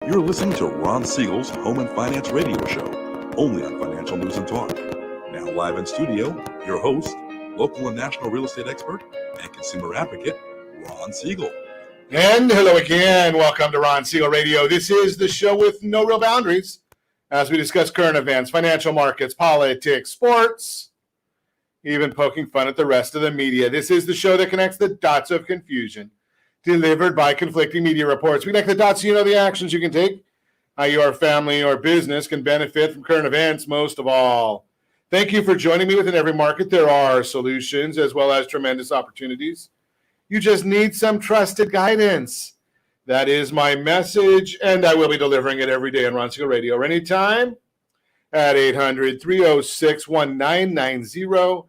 You're listening to Ron Siegel's Home and Finance Radio Show, only on Financial News and Talk. Now live in studio, your host, local and national real estate expert and consumer advocate, Ron Siegel. And hello again. Welcome to Ron Siegel Radio. This is the show with no real boundaries as we discuss current events, financial markets, politics, sports, even poking fun at the rest of the media. This is the show that connects the dots of confusion delivered by conflicting media reports. We connect the dots so you know the actions you can take, how your family or business can benefit from current events most of all. Thank you for joining me. Within every market, there are solutions as well as tremendous opportunities. You just need some trusted guidance. That is my message, and I will be delivering it every day on Ron Siegel Radio or anytime at 800-306-1990,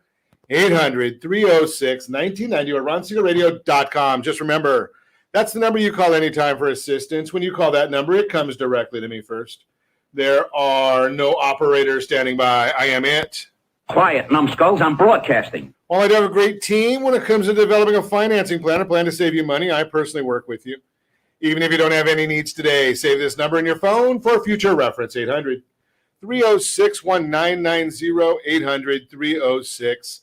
800-306-1990 or ronsiegelradio.com. Just remember, that's the number you call anytime for assistance. When you call that number, it comes directly to me first. There are no operators standing by. I am it. Quiet, numbskulls. I'm broadcasting. While I do have a great team when it comes to developing a financing plan, a plan to save you money, I personally work with you. Even if you don't have any needs today, save this number in your phone for future reference, 800-306-1990, 800-306-1990.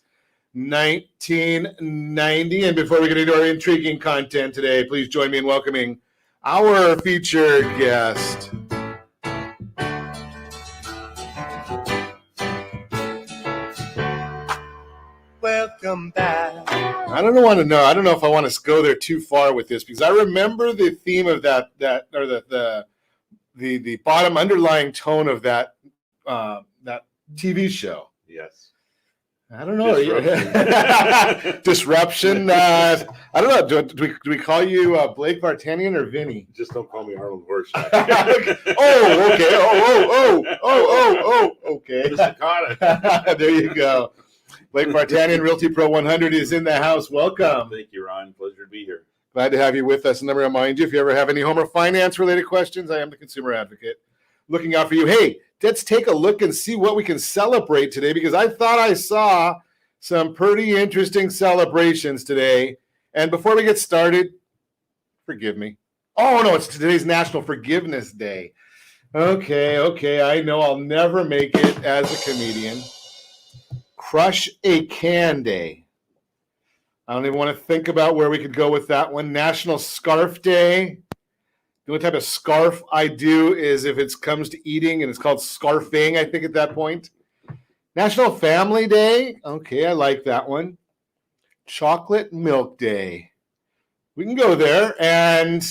And before we get into our intriguing content today, please join me in welcoming our featured guest. Welcome back. I don't know if I want to go there too far with this because I remember the theme of that or the bottom underlying tone of that TV show. Yes. I don't know. Disruption. I don't know. Do we call you Blake Vartanian or Vinny? Just don't call me Arnold Horse. Oh, okay. Oh, okay. Just caught it. There you go. Blake Vartanian, Realty Pro 100 is in the house. Welcome. Thank you, Ron. Pleasure to be here. Glad to have you with us. And let me remind you, if you ever have any home or finance related questions, I am the consumer advocate looking out for you. Hey, let's take a look and see what we can celebrate today because I thought I saw some pretty interesting celebrations today. And before we get started, forgive me. Oh, no, it's today's National Forgiveness Day. Okay. I know I'll never make it as a comedian. Crush a Can Day. I don't even want to think about where we could go with that one. National Scarf Day. The only type of scarf I do is if it comes to eating, and it's called scarfing, I think, at that point. National Family Day. Okay, I like that one. Chocolate Milk Day. We can go there. And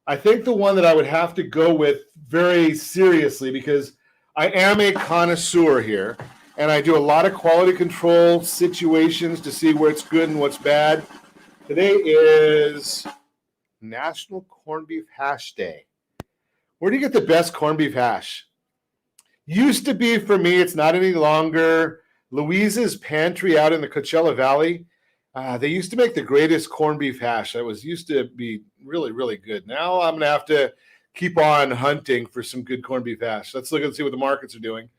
I think the one that I would have to go with very seriously, because I am a connoisseur here, and I do a lot of quality control situations to see where it's good and what's bad. Today is National Corned Beef Hash Day. Where do you get the best corned beef hash? Used to be, for me, it's not any longer, Louise's Pantry out in the Coachella Valley. They used to make the greatest corned beef hash. That used to be really, really good. Now I'm going to have to keep on hunting for some good corned beef hash. Let's look and see what the markets are doing.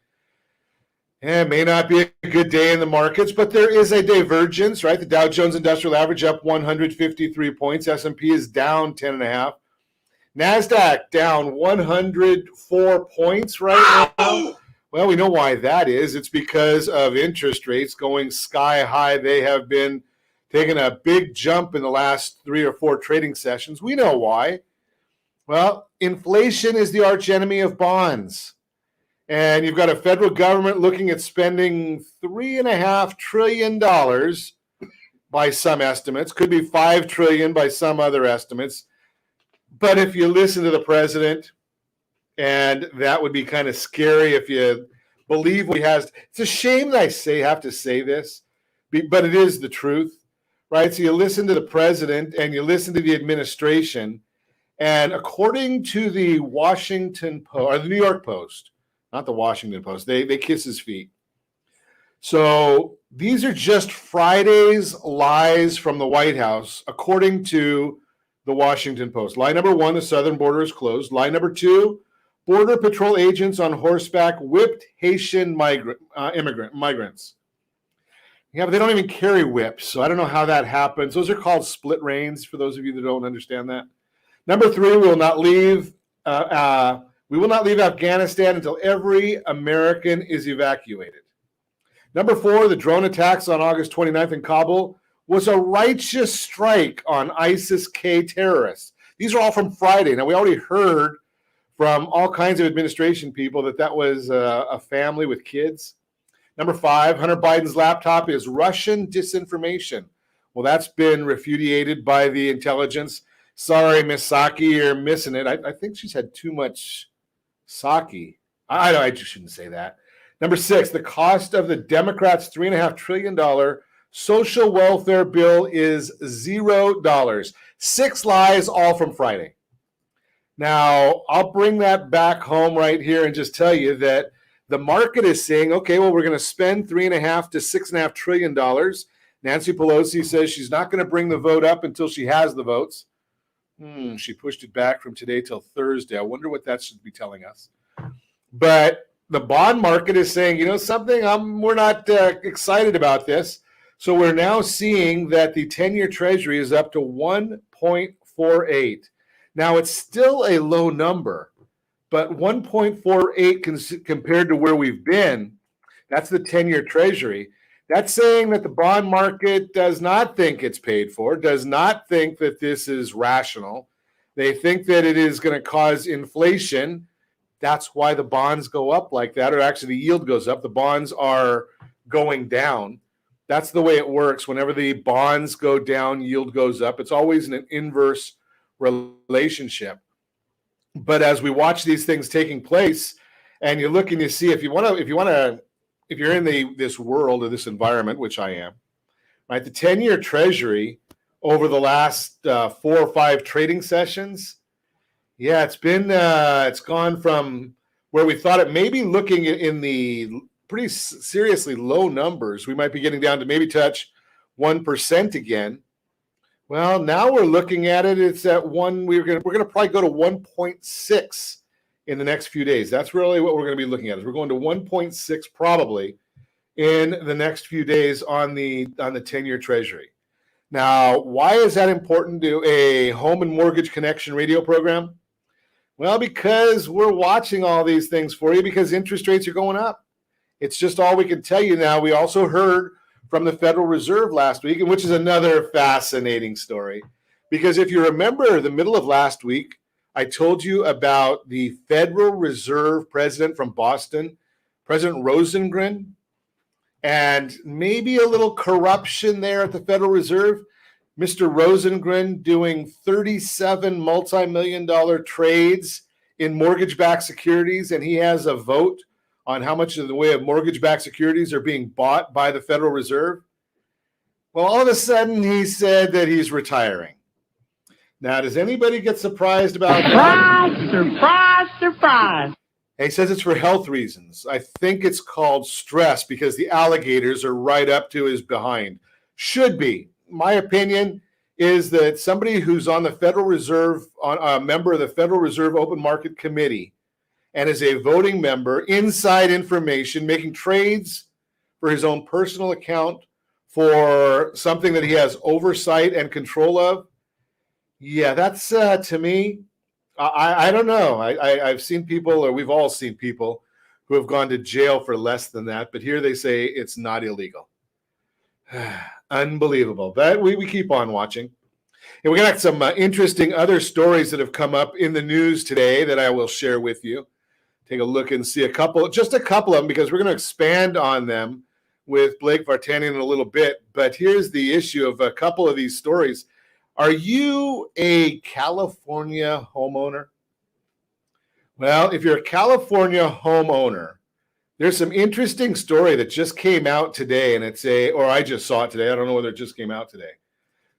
It may not be a good day in the markets, but there is a divergence, right? The Dow Jones Industrial Average up 153 points. S&P is down 10.5. NASDAQ down 104 points right now. Well, we know why that is. It's because of interest rates going sky high. They have been taking a big jump in the last 3 or 4 trading sessions. We know why. Well, inflation is the arch enemy of bonds. And you've got a federal government looking at spending $3.5 trillion by some estimates. Could be $5 trillion by some other estimates. But if you listen to the president, and that would be kind of scary if you believe what he has. It's a shame that I have to say this, but it is the truth, right? So you listen to the president and you listen to the administration, and according to the Washington Post, or the New York Post, not the Washington Post, they kiss his feet. So these are just Friday's lies from the White House, according to the Washington Post. Lie number 1, the southern border is closed. Lie number 2, Border Patrol agents on horseback whipped Haitian migrants. Yeah, but they don't even carry whips, so I don't know how that happens. Those are called split reins, for those of you that don't understand that. Number 3, we will not leave We will not leave Afghanistan until every American is evacuated. Number 4, the drone attacks on August 29th in Kabul was a righteous strike on ISIS-K terrorists. These are all from Friday. Now, we already heard from all kinds of administration people that was a family with kids. Number 5, Hunter Biden's laptop is Russian disinformation. Well, that's been refuted by the intelligence. Sorry, Miss Psaki, you're missing it. I think she's had too much sake. I just shouldn't say that. Number 6, the cost of the Democrats' $3.5 trillion social welfare bill is $0. 6 lies, all from Friday. Now, I'll bring that back home right here and just tell you that the market is saying, okay, well, we're going to spend $3.5 to $6.5 trillion. Nancy Pelosi says she's not going to bring the vote up until she has the votes. She pushed it back from today till Thursday. I wonder what that should be telling us. But the bond market is saying, you know something, we're not excited about this. So we're now seeing that the 10-year Treasury is up to 1.48. Now, it's still a low number, but 1.48 compared to where we've been, that's the 10-year Treasury. That's saying that the bond market does not think it's paid for, does not think that this is rational. They think that it is going to cause inflation. That's why the bonds go up like that, or actually the yield goes up. The bonds are going down. That's the way it works. Whenever the bonds go down, yield goes up. It's always an inverse relationship. But as we watch these things taking place, and you're looking to see if you're in this world or this environment, which I am, right? The 10-year Treasury over the last 4 or 5 trading sessions, yeah, it's gone from where we thought it may be looking in the pretty seriously low numbers. We might be getting down to maybe touch 1% again. Well, now we're looking at it. It's at we're going to probably go to 1.6 in the next few days. That's really what we're going to be looking at. Is we're going to 1.6 probably in the next few days on the 10-year Treasury. Now, why is that important to a home and mortgage connection radio program? Well, because we're watching all these things for you because interest rates are going up. It's just all we can tell you now. We also heard from the Federal Reserve last week, and which is another fascinating story. Because if you remember the middle of last week, I told you about the Federal Reserve president from Boston, President Rosengren, and maybe a little corruption there at the Federal Reserve. Mr. Rosengren doing 37 multi-million-dollar trades in mortgage-backed securities, and he has a vote on how much of the way of mortgage-backed securities are being bought by the Federal Reserve. Well, all of a sudden, he said that he's retiring. Now, does anybody get surprised about that? Surprise. He says it's for health reasons. I think it's called stress because the alligators are right up to his behind. Should be. My opinion is that somebody who's on the Federal Reserve, a member of the Federal Reserve Open Market Committee, and is a voting member, inside information, making trades for his own personal account for something that he has oversight and control of. Yeah, that's to me, I don't know. I've seen people, or we've all seen people who have gone to jail for less than that, but here they say it's not illegal. Unbelievable. But we keep on watching. And we got some interesting other stories that have come up in the news today that I will share with you. Take a look and see just a couple of them, because we're going to expand on them with Blake Vartanian in a little bit. But here's the issue of a couple of these stories. Are you a California homeowner? Well, if you're a California homeowner, there's some interesting story that just came out today, and or I just saw it today. I don't know whether it just came out today.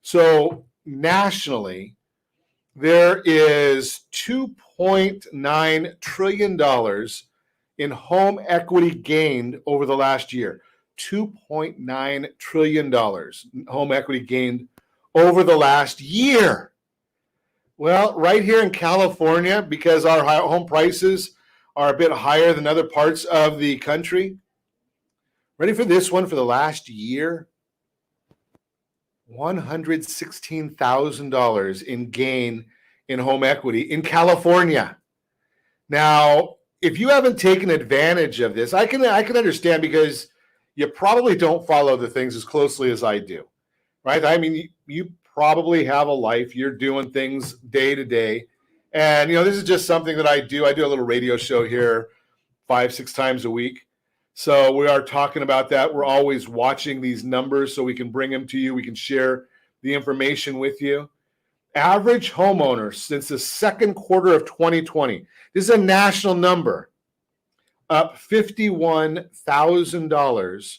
So nationally, there is $2.9 trillion in home equity gained over the last year. $2.9 trillion home equity gained over the last year. Well, right here in California, because our home prices are a bit higher than other parts of the country. Ready for this one? For the last year, $116,000 in gain in home equity in California. Now, if you haven't taken advantage of this, I can understand, because you probably don't follow the things as closely as I do, right? I mean, you probably have a life. You're doing things day to day. And, this is just something that I do. I do a little radio show here 5-6 times a week. So we are talking about that. We're always watching these numbers so we can bring them to you. We can share the information with you. Average homeowner since the second quarter of 2020, this is a national number, up $51,000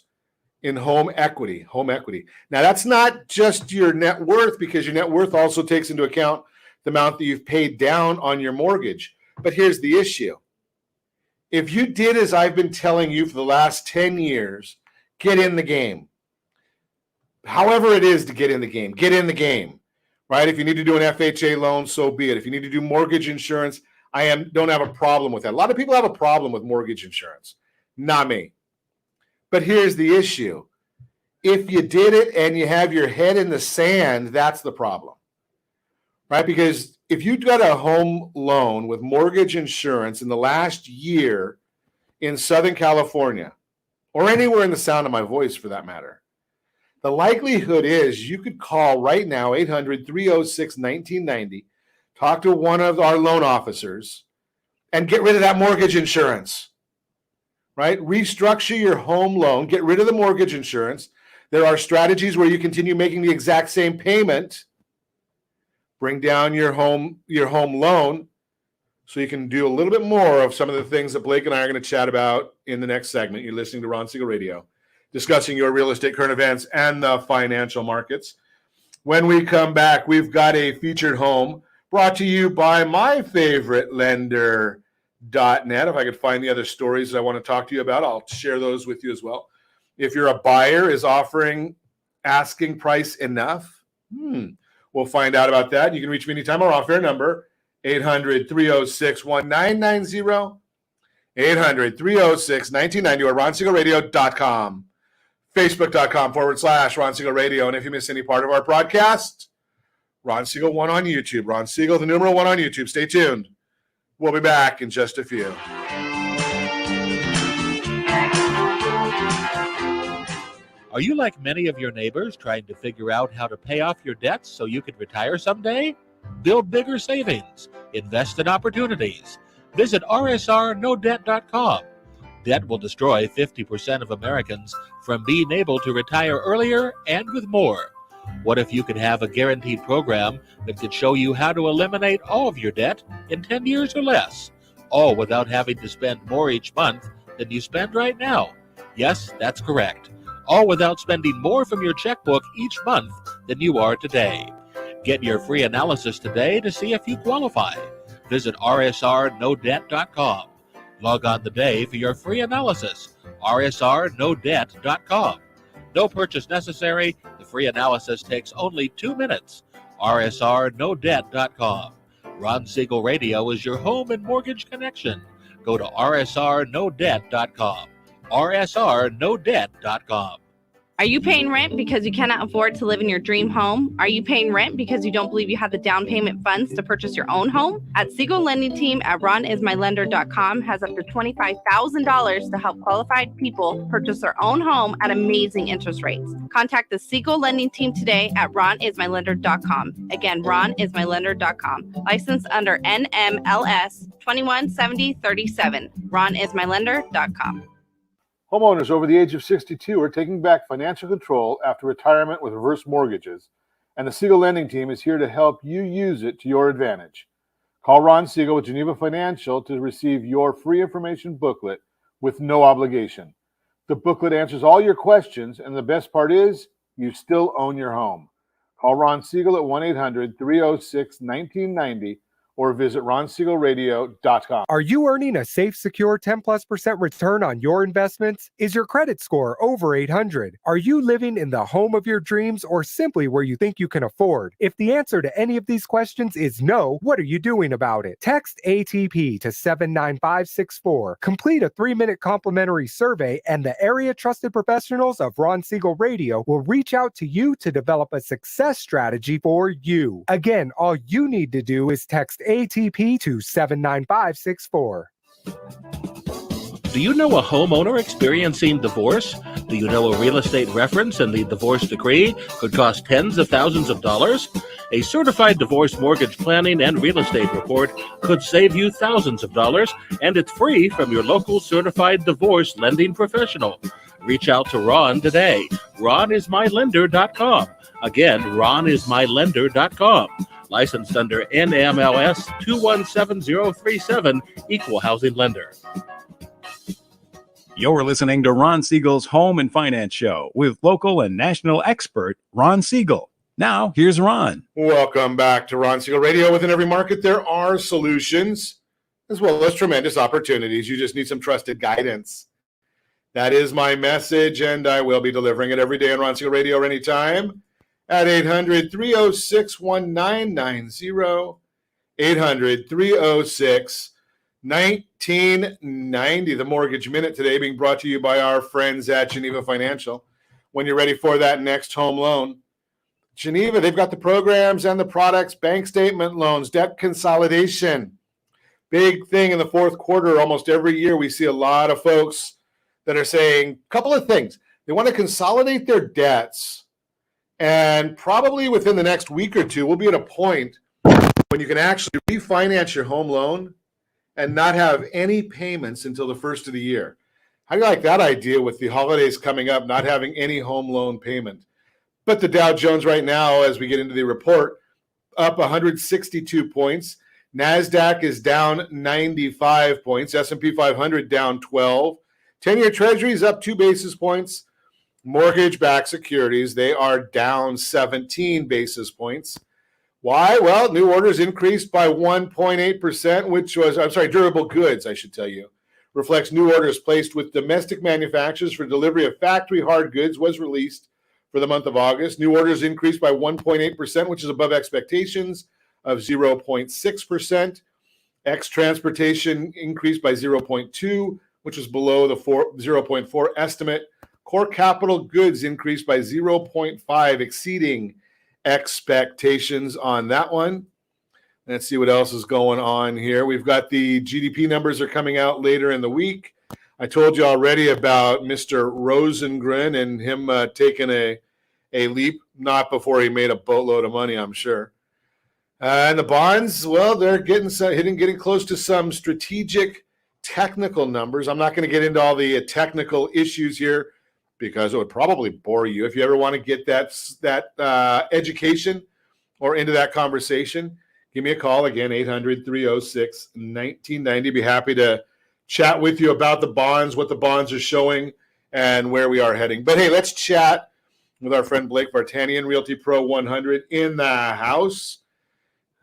in home equity. Now, that's not just your net worth, because your net worth also takes into account the amount that you've paid down on your mortgage. But here's the issue. If you did as I've been telling you for the last 10 years, get in the game. However it is to get in the game, right? If you need to do an FHA loan, so be it. If you need to do mortgage insurance, don't have a problem with that. A lot of people have a problem with mortgage insurance. Not me. But here's the issue. If you did it and you have your head in the sand, that's the problem, right? Because if you got a home loan with mortgage insurance in the last year in Southern California, or anywhere in the sound of my voice for that matter, the likelihood is you could call right now, 800-306-1990, talk to one of our loan officers, and get rid of that mortgage insurance, right? Restructure your home loan, get rid of the mortgage insurance. There are strategies where you continue making the exact same payment, bring down your home loan, so you can do a little bit more of some of the things that Blake and I are going to chat about in the next segment. You're listening to Ron Siegel Radio, discussing your real estate current events and the financial markets. When we come back, we've got a featured home brought to you by my favorite lender.net. If I could find the other stories that I want to talk to you about, I'll share those with you as well. If you're a buyer, is offering asking price enough? We'll find out about that. You can reach me anytime. Our off-air number, 800-306-1990, 800-306-1990, or RonSiegelRadio.com, Facebook.com/Ron Siegel Radio. And if you miss any part of our broadcast, Ron Siegel 1 on YouTube. Ron Siegel, the numeral 1 on YouTube. Stay tuned. We'll be back in just a few. Are you like many of your neighbors trying to figure out how to pay off your debts so you can retire someday? Build bigger savings. Invest in opportunities. Visit rsrnodebt.com. Debt will destroy 50% of Americans from being able to retire earlier and with more. What if you could have a guaranteed program that could show you how to eliminate all of your debt in 10 years or less, all without having to spend more each month than you spend right now? Yes, that's correct. All without spending more from your checkbook each month than you are today. Get your free analysis today to see if you qualify. Visit rsrnodebt.com. Log on today for your free analysis. rsrnodebt.com. No purchase necessary. The free analysis takes only 2 minutes. rsrnodebt.com. Ron Siegel Radio is your home and mortgage connection. Go to rsrnodebt.com. rsrnodebt.com. Are you paying rent because you cannot afford to live in your dream home? Are you paying rent because you don't believe you have the down payment funds to purchase your own home? At Siegel Lending Team at ronismylender.com has up to $25,000 to help qualified people purchase their own home at amazing interest rates. Contact the Siegel Lending Team today at ronismylender.com. Again, ronismylender.com. Licensed under NMLS 217037. ronismylender.com. Homeowners over the age of 62 are taking back financial control after retirement with reverse mortgages, and the Siegel Lending Team is here to help you use it to your advantage. Call Ron Siegel with Geneva Financial to receive your free information booklet with no obligation. The booklet answers all your questions, and the best part is you still own your home. Call Ron Siegel at 1-800-306-1990 or visit RonSiegelRadio.com. Are you earning a safe, secure 10+% return on your investments? Is your credit score over 800? Are you living in the home of your dreams or simply where you think you can afford? If the answer to any of these questions is no, what are you doing about it? Text ATP to 79564. Complete a 3-minute complimentary survey, and the area trusted professionals of Ron Siegel Radio will reach out to you to develop a success strategy for you. Again, all you need to do is text Text ATP to 79564. Do you know a homeowner experiencing divorce? Do you know a real estate reference and the divorce decree could cost tens of thousands of dollars? A certified divorce mortgage planning and real estate report could save you thousands of dollars, and it's free from your local certified divorce lending professional. Reach out to Ron today. RonIsMyLender.com. Again, RonIsMyLender.com. Licensed under NMLS 217037, Equal Housing Lender. You're listening to Ron Siegel's Home and Finance Show with local and national expert Ron Siegel. Now, here's Ron. Welcome back to Ron Siegel Radio. Within every market, there are solutions as well as tremendous opportunities. You just need some trusted guidance. That is my message, and I will be delivering it every day on Ron Siegel Radio or anytime at 800-306-1990, 800-306-1990. The Mortgage Minute today being brought to you by our friends at Geneva Financial. When you're ready for that next home loan, Geneva, they've got the programs and the products, bank statement loans, debt consolidation. Big thing in the fourth quarter. Almost every year we see a lot of folks that are saying a couple of things. They want to consolidate their debts, and probably within the next week or two, we'll be at a point when you can actually refinance your home loan and not have any payments until the first of the year. How do you like that idea with the holidays coming up, not having any home loan payment? But the Dow Jones right now, as we get into the report, up 162 points. NASDAQ is down 95 points. S&P 500 down 12. 10-year Treasuries up 2 basis points. Mortgage-backed securities, they are down 17 basis points. Why? Well, new orders increased by 1.8%, which was, durable goods, I should tell you. Reflects new orders placed with domestic manufacturers for delivery of factory hard goods was released for the month of August. New orders increased by 1.8%, which is above expectations of 0.6%. Ex-transportation increased by 0.2%, which was below the 0.4 estimate. Core capital goods increased by 0.5%, exceeding expectations on that one. Let's see what else is going on here. We've got the GDP numbers are coming out later in the week. I told you already about Mr. Rosengren and him taking a leap, not before he made a boatload of money, I'm sure. And the bonds, well, they're getting close to some strategic technical numbers. I'm not going to get into all the technical issues here because it would probably bore you. If you ever want to get that education or into that conversation, give me a call again, 800-306-1990. Be happy to chat with you about the bonds, what the bonds are showing, and where we are heading. But hey, let's chat with our friend Blake Vartanian, Realty Pro 100 in the house.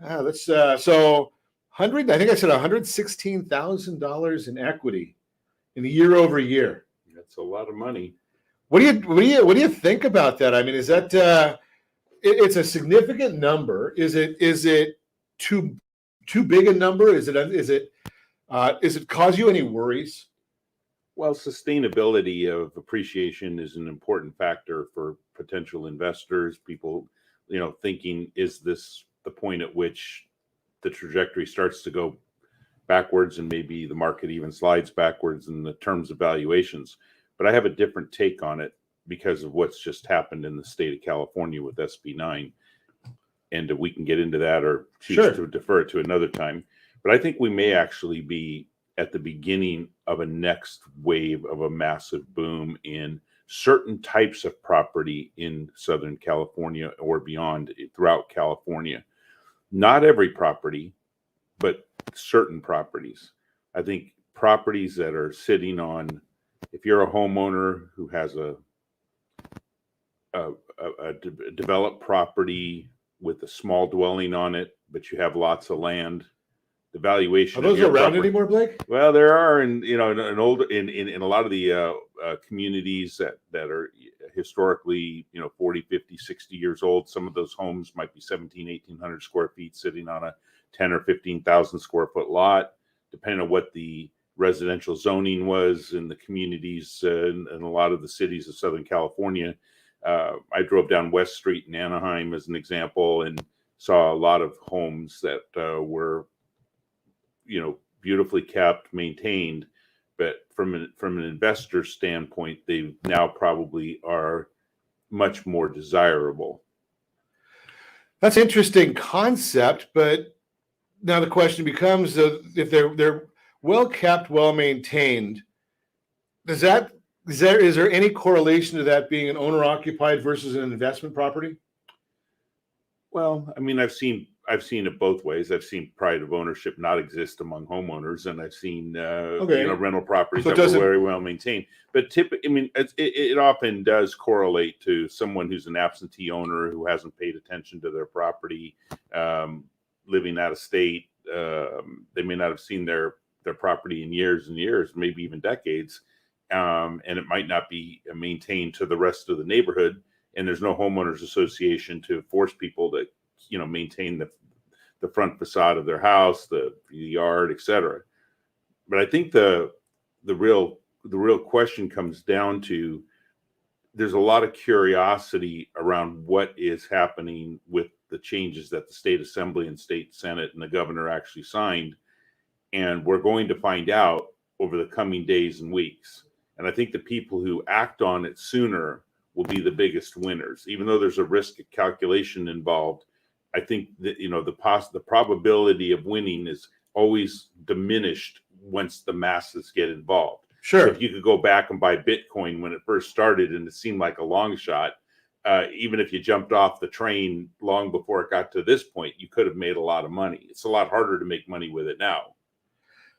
So I think I said $116,000 in equity in the year over year. That's a lot of money. What do you think about that? I mean, is that it's a significant number? Is it too big a number? Is it cause you any worries? Well, sustainability of appreciation is an important factor for potential investors. People, thinking, is this the point at which the trajectory starts to go backwards and maybe the market even slides backwards in the terms of valuations? But I have a different take on it because of what's just happened in the state of California with SB 9. And we can get into that or choose to defer it to another time. But I think we may actually be at the beginning of a next wave of a massive boom in certain types of property in Southern California or beyond throughout California. Not every property, but certain properties. I think properties that are sitting on, if you're a homeowner who has a developed property with a small dwelling on it, but you have lots of land, the valuation. Are those around anymore, Blake? Well, there are, in a lot of the communities that are historically 40, 50, 60 years old. Some of those homes might be 1,800 square feet sitting on a 10 or 15,000 square foot lot, depending on what the residential zoning was in the communities in a lot of the cities of Southern California. I drove down West Street in Anaheim as an example and saw a lot of homes that were beautifully kept, maintained, but from an investor standpoint, they now probably are much more desirable. That's an interesting concept, but now the question becomes if they're well kept, well maintained, is there any correlation to that being an owner occupied versus an investment property? Well, I mean, I've seen it both ways. I've seen pride of ownership not exist among homeowners, and I've seen rental properties that were very well maintained. But it often does correlate to someone who's an absentee owner who hasn't paid attention to their property, living out of state. They may not have seen their property in years and years, maybe even decades, and it might not be maintained to the rest of the neighborhood. And there's no homeowners association to force people to, maintain the front facade of their house, the yard, etc. But I think the real question comes down to there's a lot of curiosity around what is happening with the changes that the state assembly and state senate and the governor actually signed, and we're going to find out over the coming days and weeks. And I think the people who act on it sooner will be the biggest winners, even though there's a risk calculation involved. I think that the probability of winning is always diminished once the masses get involved. Sure. So if you could go back and buy Bitcoin when it first started and it seemed like a long shot, even if you jumped off the train long before it got to this point, you could have made a lot of money. It's a lot harder to make money with it now.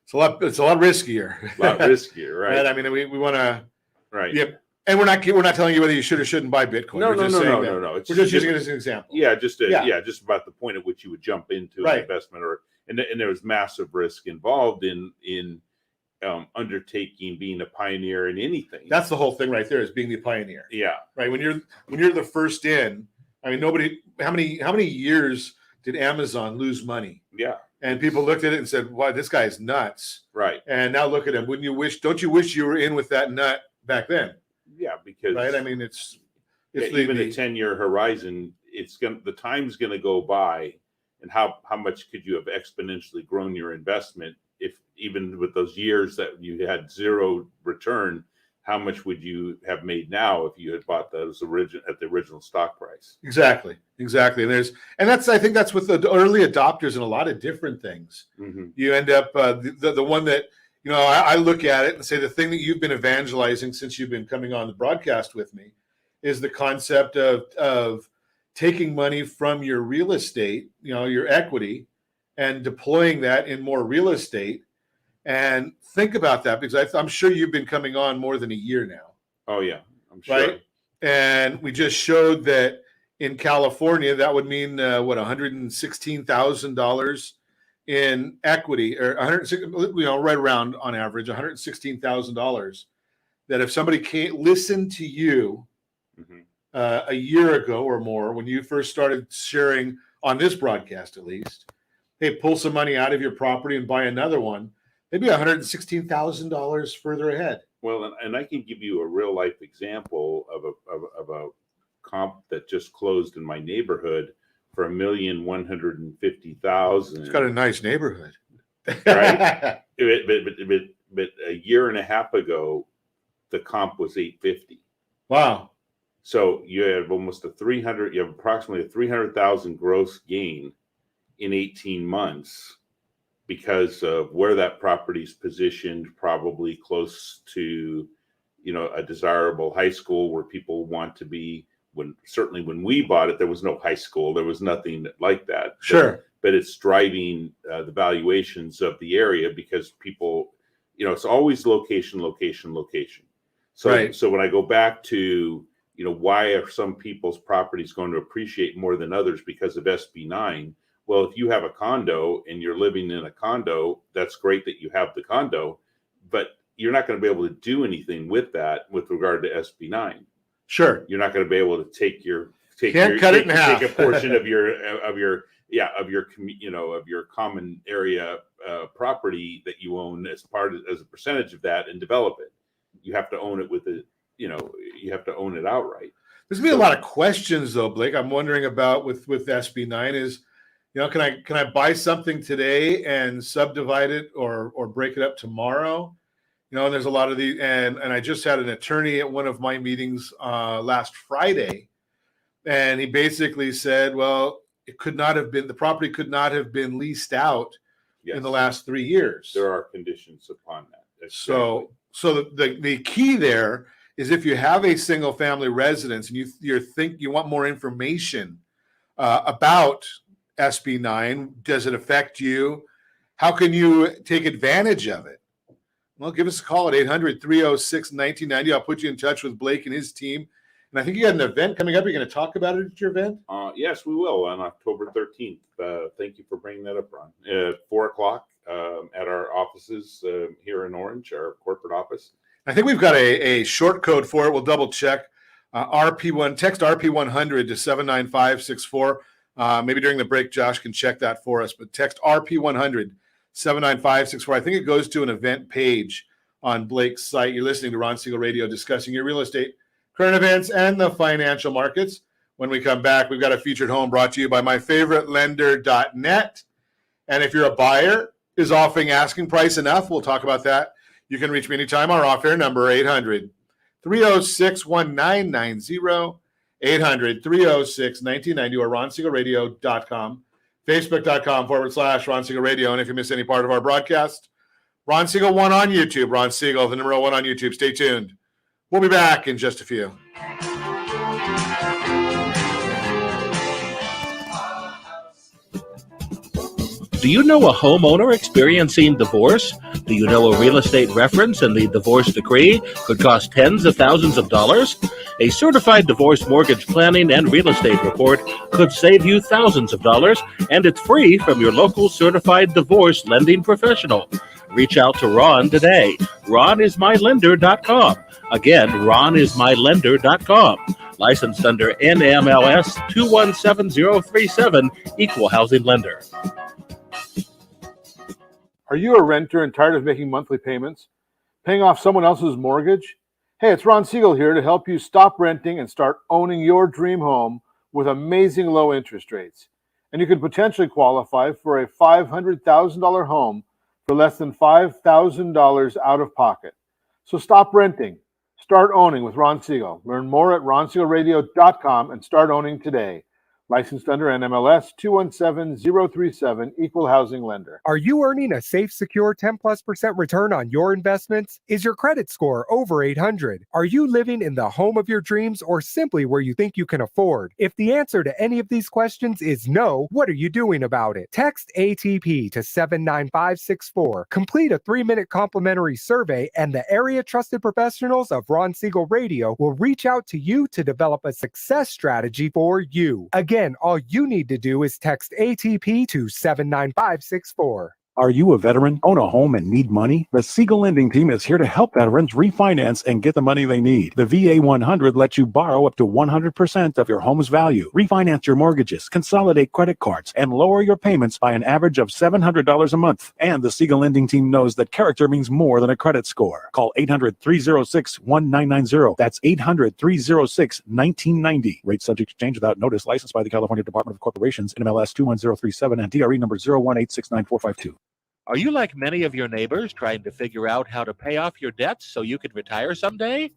It's a lot riskier. A lot riskier, right? And I mean, we want to, right? Yep. And we're not telling you whether you should or shouldn't buy Bitcoin. No. We're just using it as an example. Yeah, just about the point at which you would jump into an investment, and there was massive risk involved in undertaking, being a pioneer in anything. That's the whole thing right there, is being the pioneer. Yeah, right. When you're the first in, I mean, how many years did Amazon lose money? Yeah. And people looked at it and said, "Wow, this guy's nuts." Right. And now look at him. Don't you wish you were in with that nut back then? Yeah, because right. I mean, it's even a 10-year horizon. The time's going to go by, and how much could you have exponentially grown your investment if even with those years that you had zero return? How much would you have made now if you had bought those at the original stock price? Exactly. And I think that's with the early adopters in a lot of different things. Mm-hmm. You end up the one that I look at it and say the thing that you've been evangelizing since you've been coming on the broadcast with me is the concept of taking money from your real estate, your equity, and deploying that in more real estate. And think about that, because I'm sure you've been coming on more than a year now. Oh, yeah, I'm sure. Right? And we just showed that in California, that would mean, $116,000 in equity, or right around on average, $116,000. That if somebody can't listen to you a year ago or more, when you first started sharing on this broadcast, at least, hey, pull some money out of your property and buy another one, they'd be $116,000 further ahead. Well, and I can give you a real life example of a comp that just closed in my neighborhood for $1,150,000. It's got a nice neighborhood, right? but a year and a half ago, the comp was $850,000. Wow! So you have approximately a $300,000 gross gain in 18 months. Because of where that property is positioned, probably close to, a desirable high school where people want to be. Certainly when we bought it, there was no high school. There was nothing like that. Sure. But it's driving the valuations of the area because people, it's always location. So, right. So when I go back to, why are some people's properties going to appreciate more than others because of SB 9? Well, if you have a condo and you're living in a condo, that's great that you have the condo, but you're not going to be able to do anything with that with regard to SB 9. Sure. You're not going to be able to take a portion of your common area property that you own as a percentage of that and develop it. You have to own it you have to own it outright. There's been a lot of questions though, Blake. I'm wondering about with SB 9 is, Can I buy something today and subdivide it or break it up tomorrow? And there's a lot of these, and I just had an attorney at one of my meetings last Friday, and he basically said, well, the property could not have been leased out in the last 3 years. There are conditions upon that. So the key there is if you have a single family residence and you want more information about SB 9, does it affect you? How can you take advantage of it? Well, give us a call at 800-306-1990. I'll put you in touch with Blake and his team. And I think you got an event coming up. You're going to talk about it at your event? Yes, we will on October 13th. Thank you for bringing that up, Ron. 4 o'clock at our offices here in Orange, our corporate office. I think we've got a short code for it. We'll double check. RP1, text RP100 to 79564. Maybe during the break, Josh can check that for us. But text RP100 79564. I think it goes to an event page on Blake's site. You're listening to Ron Siegel Radio discussing your real estate, current events, and the financial markets. When we come back, we've got a featured home brought to you by myfavoritelender.net. And if you're a buyer, is offering asking price enough? We'll talk about that. You can reach me anytime. Our off-air number, 800-306-1990, 800-306-1990, or ronsiegelradio.com. Facebook.com/Ron Siegel Radio. And if you miss any part of our broadcast, Ron Siegel 1 on YouTube. Ron Siegel, the number 1 on YouTube. Stay tuned. We'll be back in just a few. Do you know a homeowner experiencing divorce? Do you know a real estate reference and the divorce decree could cost tens of thousands of dollars? A certified divorce mortgage planning and real estate report could save you thousands of dollars, and it's free from your local certified divorce lending professional. Reach out to Ron today. RonIsMyLender.com. Again, RonIsMyLender.com. Licensed under NMLS 217037, Equal Housing Lender. Are you a renter and tired of making monthly payments, paying off someone else's mortgage? Hey, it's Ron Siegel here to help you stop renting and start owning your dream home with amazing low interest rates. And you could potentially qualify for a $500,000 home for less than $5,000 out of pocket. So stop renting. Start owning with Ron Siegel. Learn more at ronsiegelradio.com and start owning today. Licensed under NMLS 217037, Equal Housing Lender. Are you earning a safe, secure 10+% return on your investments? Is your credit score over 800? Are you living in the home of your dreams or simply where you think you can afford? If the answer to any of these questions is no, what are you doing about it? Text ATP to 79564. Complete a 3-minute complimentary survey, and the area trusted professionals of Ron Siegel Radio will reach out to you to develop a success strategy for you. Again, all you need to do is text ATP to 79564. Are you a veteran, own a home, and need money? The Siegel Lending Team is here to help veterans refinance and get the money they need. The VA 100 lets you borrow up to 100% of your home's value, refinance your mortgages, consolidate credit cards, and lower your payments by an average of $700 a month. And the Siegel Lending Team knows that character means more than a credit score. Call 800-306-1990. That's 800-306-1990. Rate subject to change without notice. Licensed by the California Department of Corporations, NMLS 21037, and DRE number 018694452. Are you like many of your neighbors trying to figure out how to pay off your debts so you can retire someday?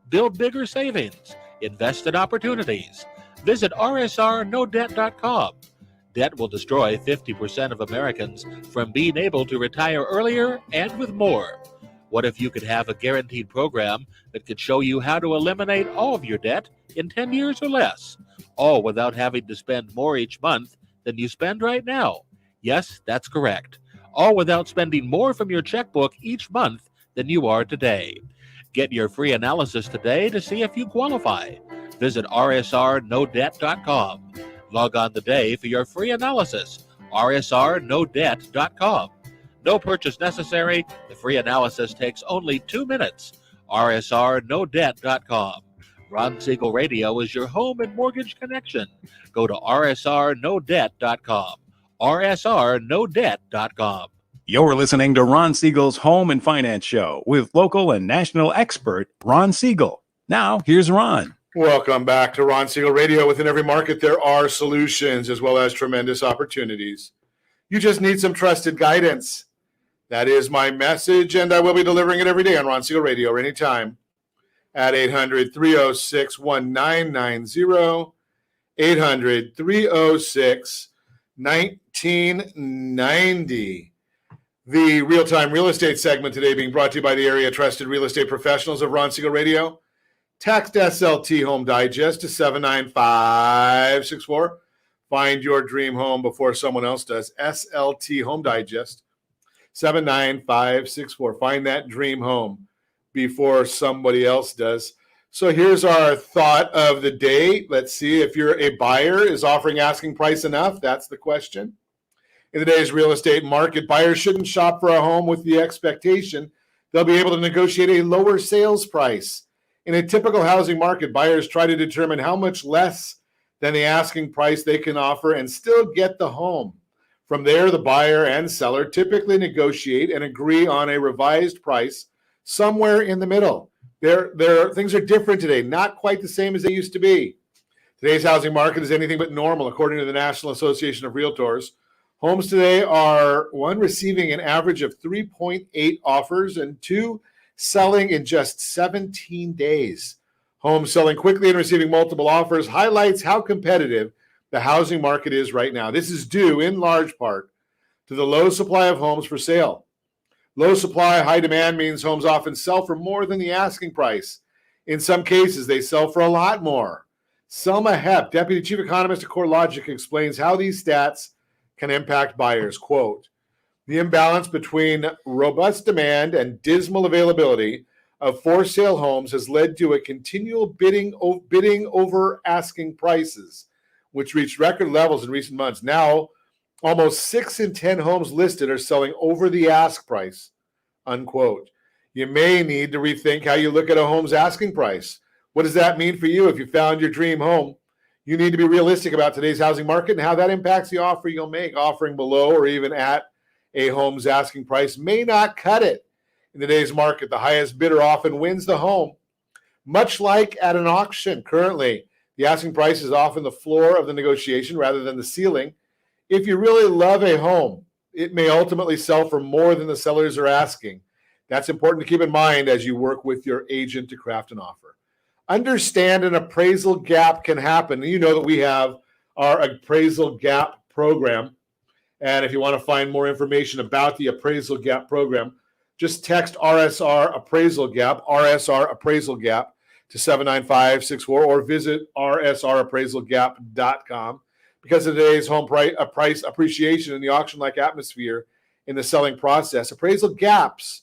Build bigger savings. Invest in opportunities. Visit rsrnodebt.com. Debt will destroy 50% of Americans from being able to retire earlier and with more. What if you could have a guaranteed program that could show you how to eliminate all of your debt in 10 years or less, all without having to spend more each month than you spend right now? Yes, that's correct. All without spending more from your checkbook each month than you are today. Get your free analysis today to see if you qualify. Visit rsrnodebt.com. Log on today for your free analysis. rsrnodebt.com. No purchase necessary. The free analysis takes only 2 minutes. rsrnodebt.com. Ron Siegel Radio is your home and mortgage connection. Go to rsrnodebt.com. rsrnodebt.com. You're listening to Ron Siegel's Home and Finance Show with local and national expert Ron Siegel. Now, here's Ron. Welcome back to Ron Siegel Radio. Within every market, there are solutions as well as tremendous opportunities. You just need some trusted guidance. That is my message, and I will be delivering it every day on Ron Siegel Radio or anytime at 800-306-1990, 800-306-1990. The real-time real estate segment today being brought to you by the area trusted real estate professionals of Ron Siegel Radio. Text SLT Home Digest to 79564. Find your dream home before someone else does. SLT Home Digest 79564. Find that dream home before somebody else does. So here's our thought of the day. Let's see if you're a buyer. Is offering asking price enough? That's the question. In today's real estate market, buyers shouldn't shop for a home with the expectation they'll be able to negotiate a lower sales price. In a typical housing market, buyers try to determine how much less than the asking price they can offer and still get the home. From there, the buyer and seller typically negotiate and agree on a revised price somewhere in the middle. Things are different today, not quite the same as they used to be. Today's housing market is anything but normal, according to the National Association of Realtors. Homes today are, one, receiving an average of 3.8 offers, and two, selling in just 17 days. Homes selling quickly and receiving multiple offers highlights how competitive the housing market is right now. This is due in large part to the low supply of homes for sale. Low supply, high demand means homes often sell for more than the asking price. In some cases, they sell for a lot more. Selma Hepp, Deputy Chief Economist at CoreLogic, explains how these stats can impact buyers. Quote, the imbalance between robust demand and dismal availability of for-sale homes has led to a continual bidding over asking prices, which reached record levels in recent months. Now, almost 6 in 10 homes listed are selling over the ask price, unquote. You may need to rethink how you look at a home's asking price. What does that mean for you if you found your dream home? You need to be realistic about today's housing market and how that impacts the offer you'll make. Offering below or even at a home's asking price may not cut it. In today's market, the highest bidder often wins the home. Much like at an auction currently, the asking price is often the floor of the negotiation rather than the ceiling. If you really love a home, it may ultimately sell for more than the sellers are asking. That's important to keep in mind as you work with your agent to craft an offer. Understand an appraisal gap can happen. You know that we have our appraisal gap program. And if you want to find more information about the appraisal gap program, just text RSR appraisal gap to 79564 or visit rsrappraisalgap.com. Because of today's home price appreciation in the auction-like atmosphere in the selling process, appraisal gaps,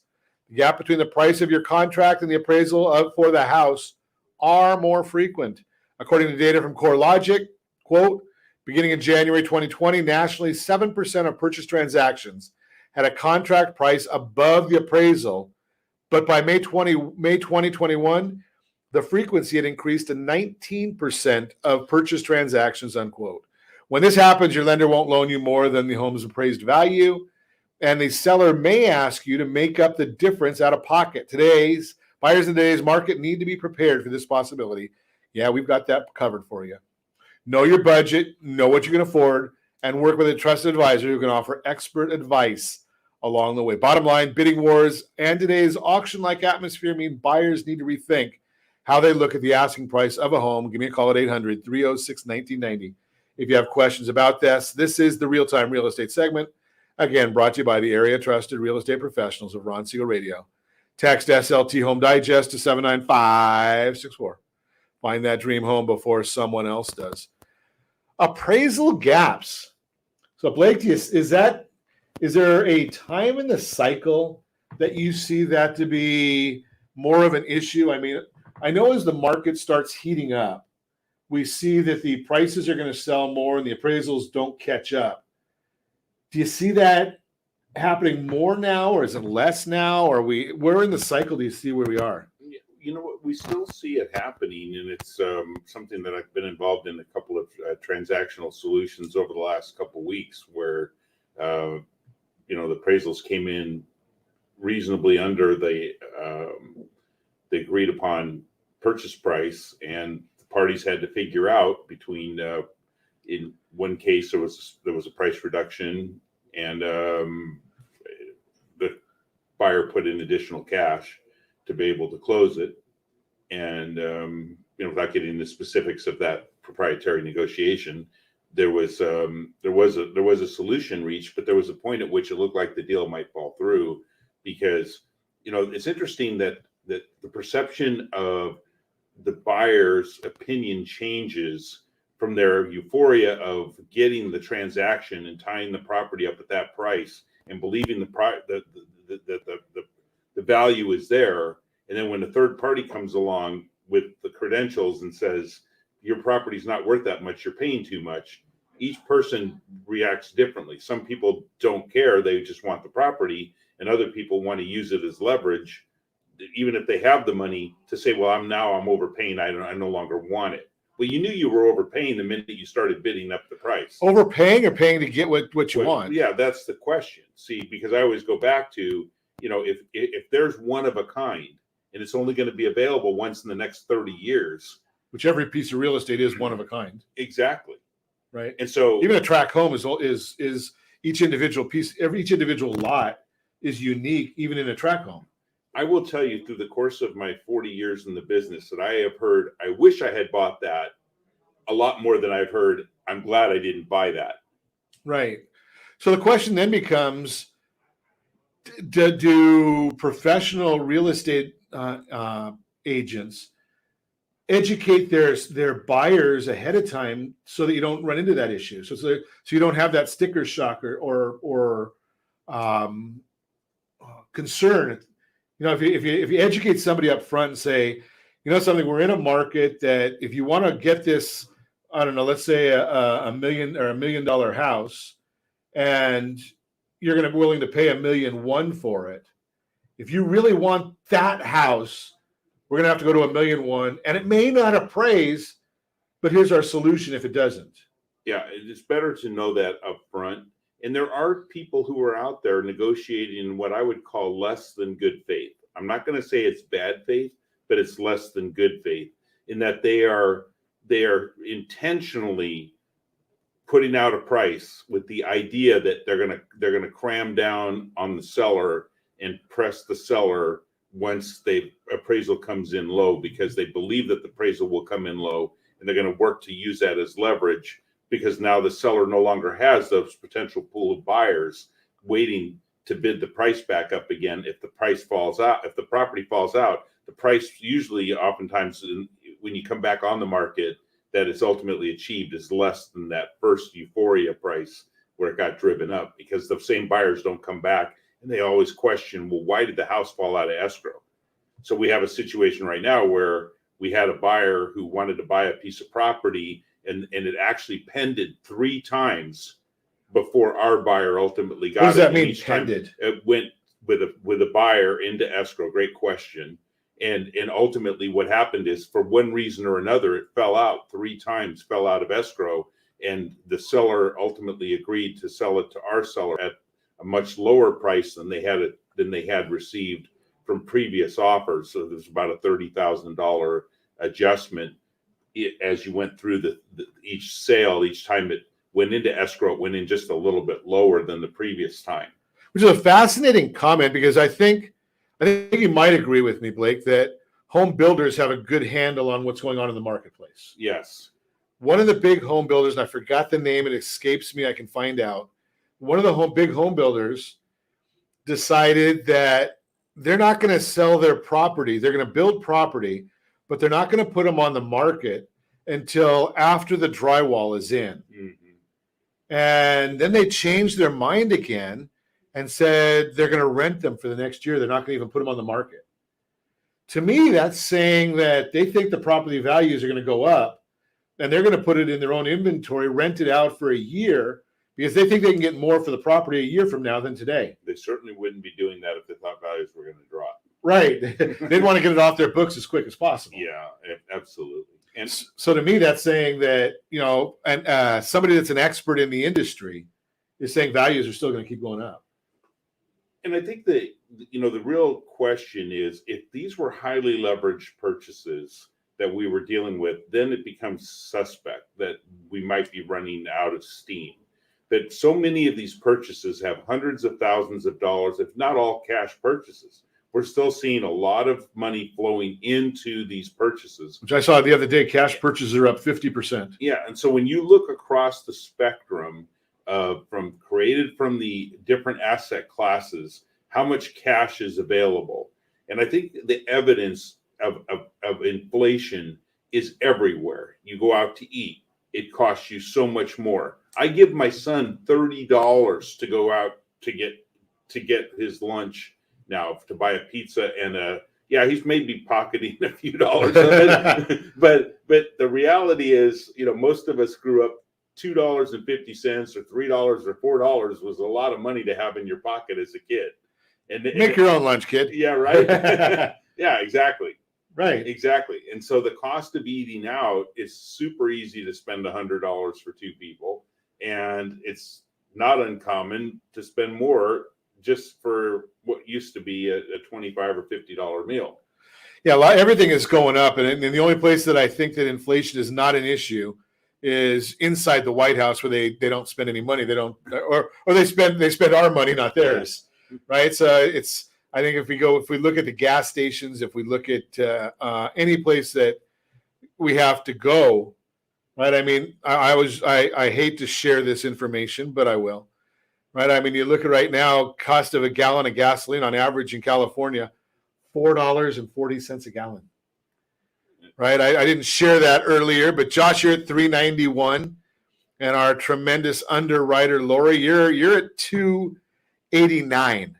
the gap between the price of your contract and the appraisal for the house, are more frequent. According to data from CoreLogic, quote, beginning in January 2020, nationally, 7% of purchase transactions had a contract price above the appraisal, but by May 2021, the frequency had increased to 19% of purchase transactions, unquote. When this happens, your lender won't loan you more than the home's appraised value, and the seller may ask you to make up the difference out of pocket. Buyers in today's market need to be prepared for this possibility. Yeah, we've got that covered for you. Know your budget, know what you can afford, and work with a trusted advisor who can offer expert advice along the way. Bottom line, bidding wars and today's auction-like atmosphere mean buyers need to rethink how they look at the asking price of a home. Give me a call at 800-306-1990 if you have questions about this. This is the real-time real estate segment, again, brought to you by the area trusted real estate professionals of Ron Siegel Radio. Text SLT Home Digest to 79564. Find that dream home before someone else does. Appraisal gaps. So, Blake, is there a time in the cycle that you see that to be more of an issue? I mean, I know as the market starts heating up, we see that the prices are going to sell more and the appraisals don't catch up. Do you see that happening more now, or is it less now? Or where in the cycle do you see where we are? You know what? We still see it happening, and it's something that I've been involved in a couple of transactional solutions over the last couple of weeks where, the appraisals came in reasonably under the agreed upon purchase price, and parties had to figure out between in one case there was a price reduction, and the buyer put in additional cash to be able to close it, and without getting into the specifics of that proprietary negotiation, there was a solution reached, but there was a point at which it looked like the deal might fall through, because it's interesting that the perception of the buyer's opinion changes from their euphoria of getting the transaction and tying the property up at that price and believing the value is there. And then when a third party comes along with the credentials and says, your property's not worth that much, you're paying too much, each person reacts differently. Some people don't care, they just want the property, and other people want to use it as leverage, even if they have the money, to say, well, I'm overpaying, I no longer want it. Well, you knew you were overpaying the minute you started bidding up the price. Overpaying or paying to get what you want? Yeah, that's the question. See, because I always go back to, if there's one of a kind and it's only going to be available once in the next 30 years. Which every piece of real estate is one of a kind. Exactly. Right. And so even a tract home is each individual piece, each individual lot is unique, even in a tract home. I will tell you, through the course of my 40 years in the business, that I have heard, I wish I had bought that, a lot more than I've heard, I'm glad I didn't buy that. Right. So the question then becomes, do professional real estate agents educate their buyers ahead of time so that you don't run into that issue? So you don't have that sticker shock or concern. If you educate somebody up front and say, something, we're in a market that if you want to get this, I don't know, let's say $1 million or $1 million house, and you're going to be willing to pay $1.1 million for it. If you really want that house, we're going to have to go to $1.1 million, and it may not appraise, but here's our solution if it doesn't. Yeah, it's better to know that up front. And there are people who are out there negotiating in what I would call less than good faith. I'm not going to say it's bad faith, but it's less than good faith, in that they are intentionally putting out a price with the idea that they're going to cram down on the seller and press the seller once the appraisal comes in low, because they believe that the appraisal will come in low, and they're going to work to use that as leverage, because now the seller no longer has those potential pool of buyers waiting to bid the price back up again. If the price falls out, if the property falls out, the price usually, oftentimes, when you come back on the market, that is ultimately achieved is less than that first euphoria price where it got driven up, because the same buyers don't come back, and they always question, well, why did the house fall out of escrow? So we have a situation right now where we had a buyer who wanted to buy a piece of property, and it actually pended 3 times before our buyer ultimately got it. What does that mean, pended? It went with a buyer into escrow. Great question. And ultimately what happened is, for one reason or another, it fell out 3 times, fell out of escrow, and the seller ultimately agreed to sell it to our seller at a much lower price than they had received from previous offers. So there's about a $30,000 adjustment as you went through each sale. Each time it went into escrow, it went in just a little bit lower than the previous time. Which is a fascinating comment, because I think you might agree with me, Blake, that home builders have a good handle on what's going on in the marketplace. Yes. One of the big home builders, and I forgot the name, it escapes me, I can find out. One of the big home builders decided that they're not going to sell their property. They're going to build property, but they're not going to put them on the market until after the drywall is in. Mm-hmm. And then they changed their mind again and said they're going to rent them for the next year. They're not going to even put them on the market. To me, that's saying that they think the property values are going to go up, and they're going to put it in their own inventory, rent it out for a year, because they think they can get more for the property a year from now than today. They certainly wouldn't be doing that if they thought values were going to drop. Right. They'd want to get it off their books as quick as possible. Yeah, absolutely. And so to me, that's saying that, and somebody that's an expert in the industry is saying values are still going to keep going up. And I think that, the real question is, if these were highly leveraged purchases, that we were dealing with, then it becomes suspect that we might be running out of steam. That so many of these purchases have hundreds of thousands of dollars, if not all cash purchases. We're still seeing a lot of money flowing into these purchases. Which I saw the other day, cash purchases are up 50%. Yeah, and so when you look across the spectrum from the different asset classes, how much cash is available. And I think the evidence of inflation is everywhere. You go out to eat, it costs you so much more. I give my son $30 to go out to get his lunch now, to buy a pizza and he's maybe pocketing a few dollars of it. but the reality is, most of us grew up $2.50 or $3 or $4 was a lot of money to have in your pocket as a kid. And make your own lunch, kid. Yeah, right. Yeah, exactly. Right. Exactly. And so the cost of eating out is super easy to spend $100 for two people. And it's not uncommon to spend more just for what used to be a $25 or $50 meal. Yeah, everything is going up. And the only place that I think that inflation is not an issue is inside the White House, where they don't spend any money. They don't, or they spend our money, not theirs. Right. So I think if we look at the gas stations, if we look at any place that we have to go, right? I mean, I hate to share this information, but I will, right? I mean, you look at right now, cost of a gallon of gasoline on average in California, $4.40 a gallon, right? I didn't share that earlier, but Josh, you're at $3.91, and our tremendous underwriter Lori, you're at $2.89.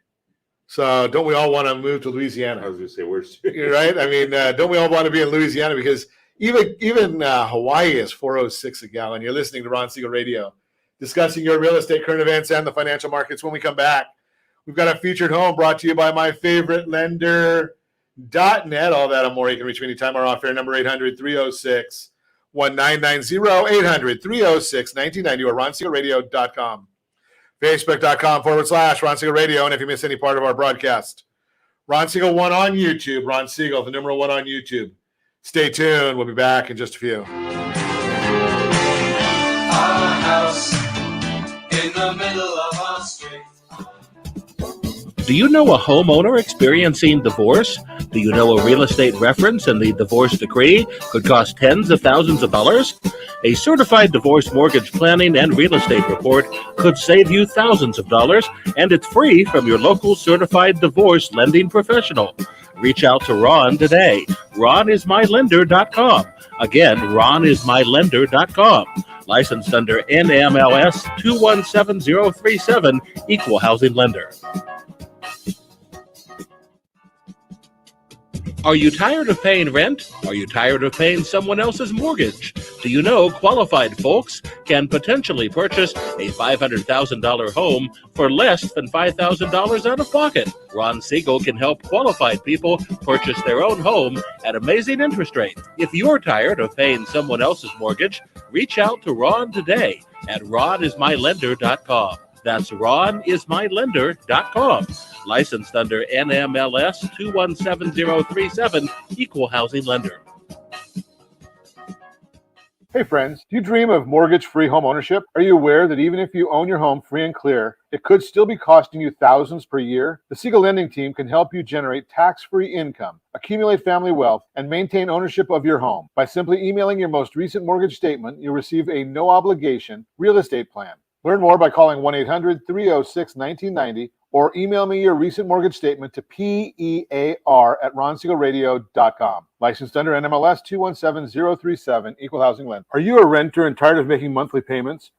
So don't we all want to move to Louisiana? I was going to say, where's right? I mean, don't we all want to be in Louisiana? Because even Hawaii is $4.06 a gallon. You're listening to Ron Siegel Radio, discussing your real estate, current events, and the financial markets. When we come back, we've got a featured home brought to you by myfavoritelender.net. All that and more. You can reach me anytime. Our off-air number 800-306-1990, 800-306-1990, or RonSiegelRadio.com. Facebook.com/Ron Siegel Radio. And if you miss any part of our broadcast, Ron Siegel 1 on YouTube. Ron Siegel, the number 1 on YouTube. Stay tuned. We'll be back in just a few. Our house in the middle of our street. Do you know a homeowner experiencing divorce? Do you know a real estate reference and the divorce decree could cost tens of thousands of dollars? A certified divorce mortgage planning and real estate report could save you thousands of dollars, and it's free from your local certified divorce lending professional. Reach out to Ron today. RonIsMyLender.com. Again, RonIsMyLender.com. Licensed under NMLS 217037, Equal Housing Lender. Are you tired of paying rent? Are you tired of paying someone else's mortgage? Do you know qualified folks can potentially purchase a $500,000 home for less than $5,000 out of pocket? Ron Siegel can help qualified people purchase their own home at amazing interest rates. If you're tired of paying someone else's mortgage, reach out to Ron today at RonIsMyLender.com. That's RonIsMyLender.com. Licensed under NMLS 217037, Equal Housing Lender. Hey friends, do you dream of mortgage-free home ownership? Are you aware that even if you own your home free and clear, it could still be costing you thousands per year? The Siegel Lending Team can help you generate tax-free income, accumulate family wealth, and maintain ownership of your home. By simply emailing your most recent mortgage statement, you'll receive a no-obligation real estate plan. Learn more by calling 1-800-306-1990 or email me your recent mortgage statement to PEAR@RonSiegelRadio.com. Licensed under NMLS 217037, Equal Housing Lender. Are you a renter and tired of making monthly payments?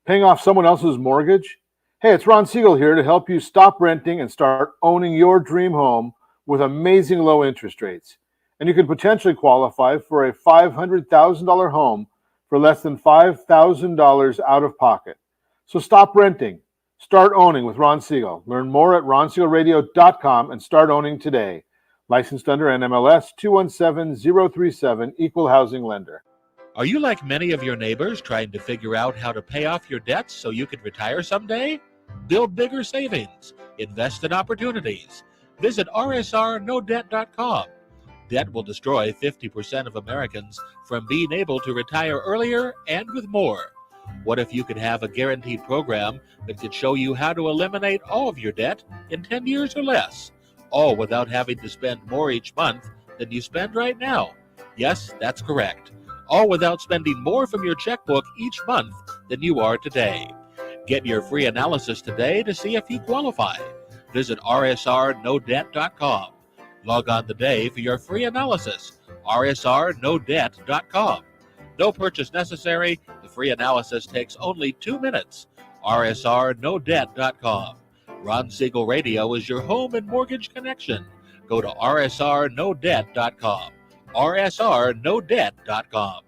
Paying off someone else's mortgage? Hey, it's Ron Siegel here to help you stop renting and start owning your dream home with amazing low interest rates. And you could potentially qualify for a $500,000 home for less than $5,000 out of pocket. So stop renting. Start owning with Ron Siegel. Learn more at RonSiegelRadio.com and start owning today. Licensed under NMLS 217037, Equal Housing Lender. Are you like many of your neighbors trying to figure out how to pay off your debts so you can retire someday? Build bigger savings. Invest in opportunities. Visit RSRNodebt.com. Debt will destroy 50% of Americans from being able to retire earlier and with more. What if you could have a guaranteed program that could show you how to eliminate all of your debt in 10 years or less, all without having to spend more each month than you spend right now? Yes, that's correct. All without spending more from your checkbook each month than you are today. Get your free analysis today to see if you qualify. Visit rsrnodebt.com. Log on today for your free analysis. rsrnodebt.com. No purchase necessary. The free analysis takes only 2 minutes. rsrnodebt.com. Ron Siegel Radio is your home and mortgage connection. Go to rsrnodebt.com. rsrnodebt.com.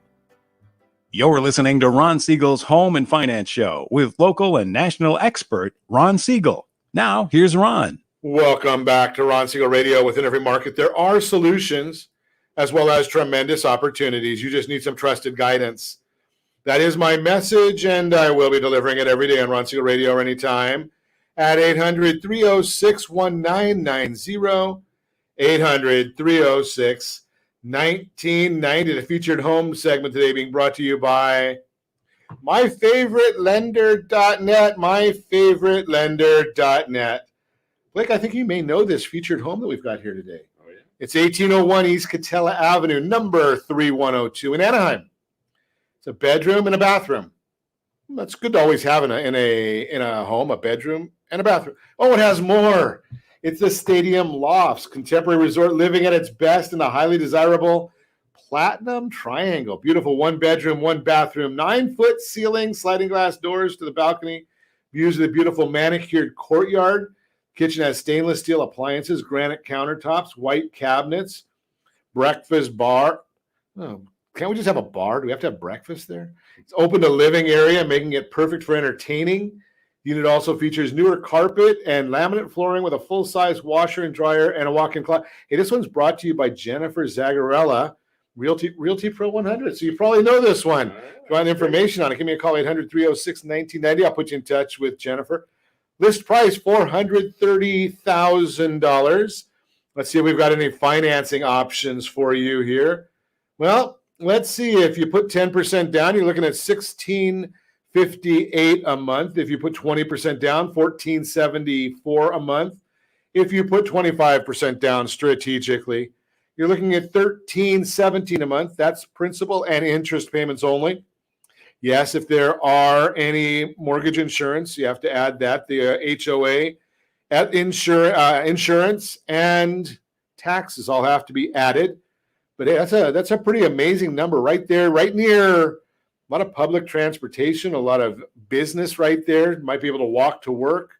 You're listening to Ron Siegel's Home and Finance Show with local and national expert Ron Siegel. Now, here's Ron. Welcome back to Ron Siegel Radio. Within every market, there are solutions as well as tremendous opportunities. You just need some trusted guidance. That is my message, and I will be delivering it every day on Ron Siegel Radio or anytime at 800-306-1990, 800-306-1990. The featured home segment today being brought to you by myfavoritelender.net, myfavoritelender.net. Blake, I think you may know this featured home that we've got here today. Oh, yeah. It's 1801 East Catella Avenue, number 3102 in Anaheim. It's a bedroom and a bathroom. That's good to always have in a home, a bedroom and a bathroom. Oh, it has more. It's the Stadium Lofts, contemporary resort living at its best in the highly desirable Platinum Triangle. Beautiful 1-bedroom, 1-bathroom, 9-foot ceiling, sliding glass doors to the balcony, views of the beautiful manicured courtyard. Kitchen has stainless steel appliances, granite countertops, white cabinets, breakfast bar. Oh, can't we just have a bar? Do we have to have breakfast there? It's open to living area, making it perfect for entertaining. The unit also features newer carpet and laminate flooring with a full-size washer and dryer and a walk-in closet. Hey, this one's brought to you by Jennifer Zagarella, Realty Pro 100. So you probably know this one. If you want information on it, give me a call, 800-306-1990. I'll put you in touch with Jennifer. List price, $430,000. Let's see if we've got any financing options for you here. Well, let's see. If you put 10% down, you're looking at $1,658 a month. If you put 20% down, $1,474 a month. If you put 25% down strategically, you're looking at $1,317 a month. That's principal and interest payments only. Yes, if there are any mortgage insurance, you have to add that. The HOA, at insurance, and taxes all have to be added. But hey, that's a pretty amazing number right there, right near a lot of public transportation, a lot of business right there. Might be able to walk to work.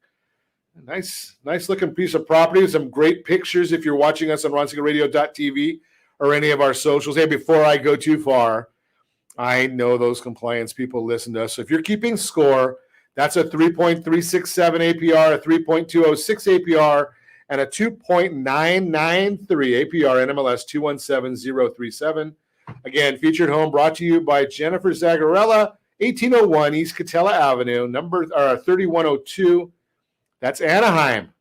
Nice looking piece of property with some great pictures if you're watching us on ronsiegelradio.tv or any of our socials. Hey, before I go too far, I know those compliance people listen to us. So if you're keeping score, that's a 3.367 APR, a 3.206 APR, and a 2.993 APR, NMLS 217037. Again, featured home brought to you by Jennifer Zagarella, 1801 East Catella Avenue, number 3102. That's Anaheim.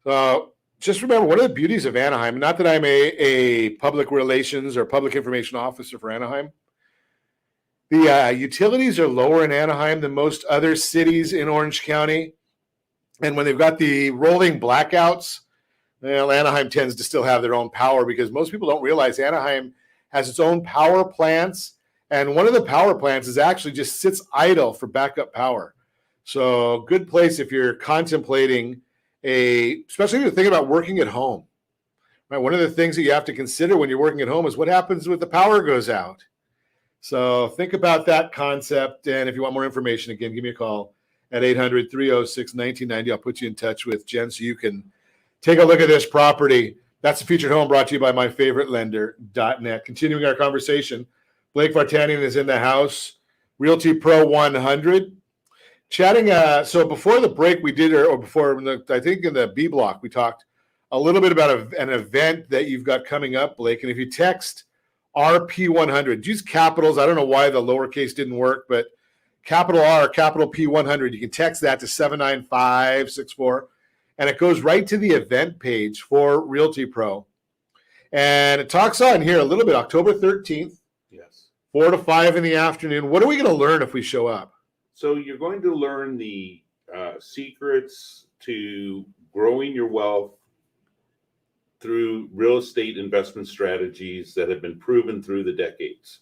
So just remember, one of the beauties of Anaheim, not that I'm a public relations or public information officer for Anaheim, the utilities are lower in Anaheim than most other cities in Orange County. And when they've got the rolling blackouts, well, Anaheim tends to still have their own power because most people don't realize Anaheim has its own power plants. And one of the power plants is actually just sits idle for backup power. So good place if you're contemplating especially if you're thinking about working at home. Right? One of the things that you have to consider when you're working at home is what happens when the power goes out. So think about that concept. And if you want more information, again, give me a call at 800-306-1990. I'll put you in touch with Jen so you can take a look at this property. That's the featured home brought to you by myfavoritelender.net. Continuing our conversation, Blake Vartanian is in the house, Realty Pro 100. Chatting, so before the break we did, or before, I think in the B block, we talked a little bit about an event that you've got coming up, Blake. And if you text RP100, use capitals. I don't know why the lowercase didn't work, but capital R, capital P100. You can text that to 79564, and it goes right to the event page for Realty Pro. And it talks on here a little bit, October 13th, Yes. 4 to 5 in the afternoon. What are we going to learn if we show up? So you're going to learn the secrets to growing your wealth through real estate investment strategies that have been proven through the decades.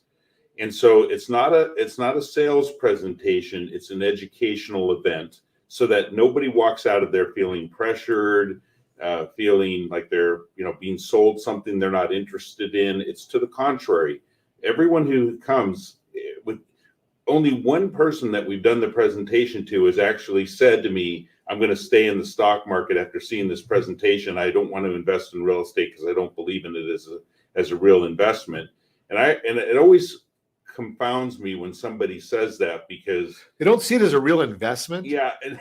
And so it's not a sales presentation, it's an educational event so that nobody walks out of there feeling pressured, feeling like they're, being sold something they're not interested in. It's to the contrary. Everyone who comes, with only one person that we've done the presentation to has actually said to me, I'm going to stay in the stock market after seeing this presentation. I don't want to invest in real estate because I don't believe in it as a real investment. And it always confounds me when somebody says that, because They don't see it as a real investment. yeah, and